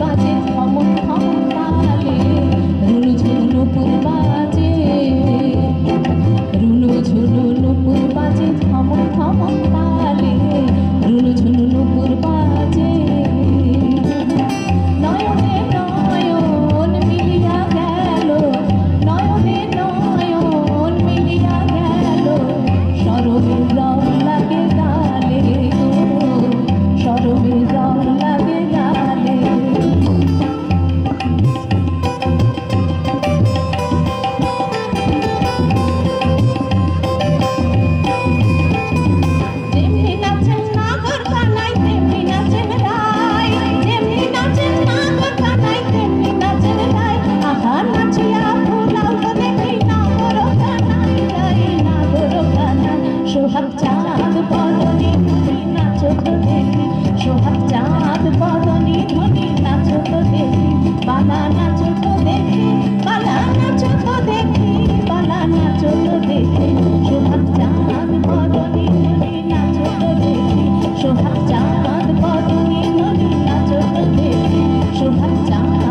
বাজে থমক থমক তালে, রুনু ঝুনু নুপুর বাজে, রুনু ঝুনু নুপুর বাজে থমক থমক তালে, রুনু ঝুনু নুপুর বাজে। নয়নে নয়ন মিলিয়া গেল, নয়নে নয়ন মিলিয়া গেল, সরমের রং লাগে গালে গো, সরমের রং লাগে গালে। যেমনি নাচেন নাগর কানাই তেমনি নাচেন রাই, যেমনি নাচেন নাগর কানাই তেমনি নাচেন রাই। আহা নাচিয়া ফুলাও তো দেখি নাগর কানাই রাই, নাগর কানাই। সোহাগ চাঁদ বদনে ধনি নাচো তো দেখি, সোহাগ চাঁদ বদনে ধনি নাচো তো দেখি, বালা নাচো তো দেখি, বালা নাচো তো দেখি, বালা নাচো তো দেখি। সোহাগ চাঁদ বদনে ধনি নাচো তো দেখি, সোহাগ চাঁদ বদনে ধনি নাচো তো দেখি, সোহাগ চাঁদ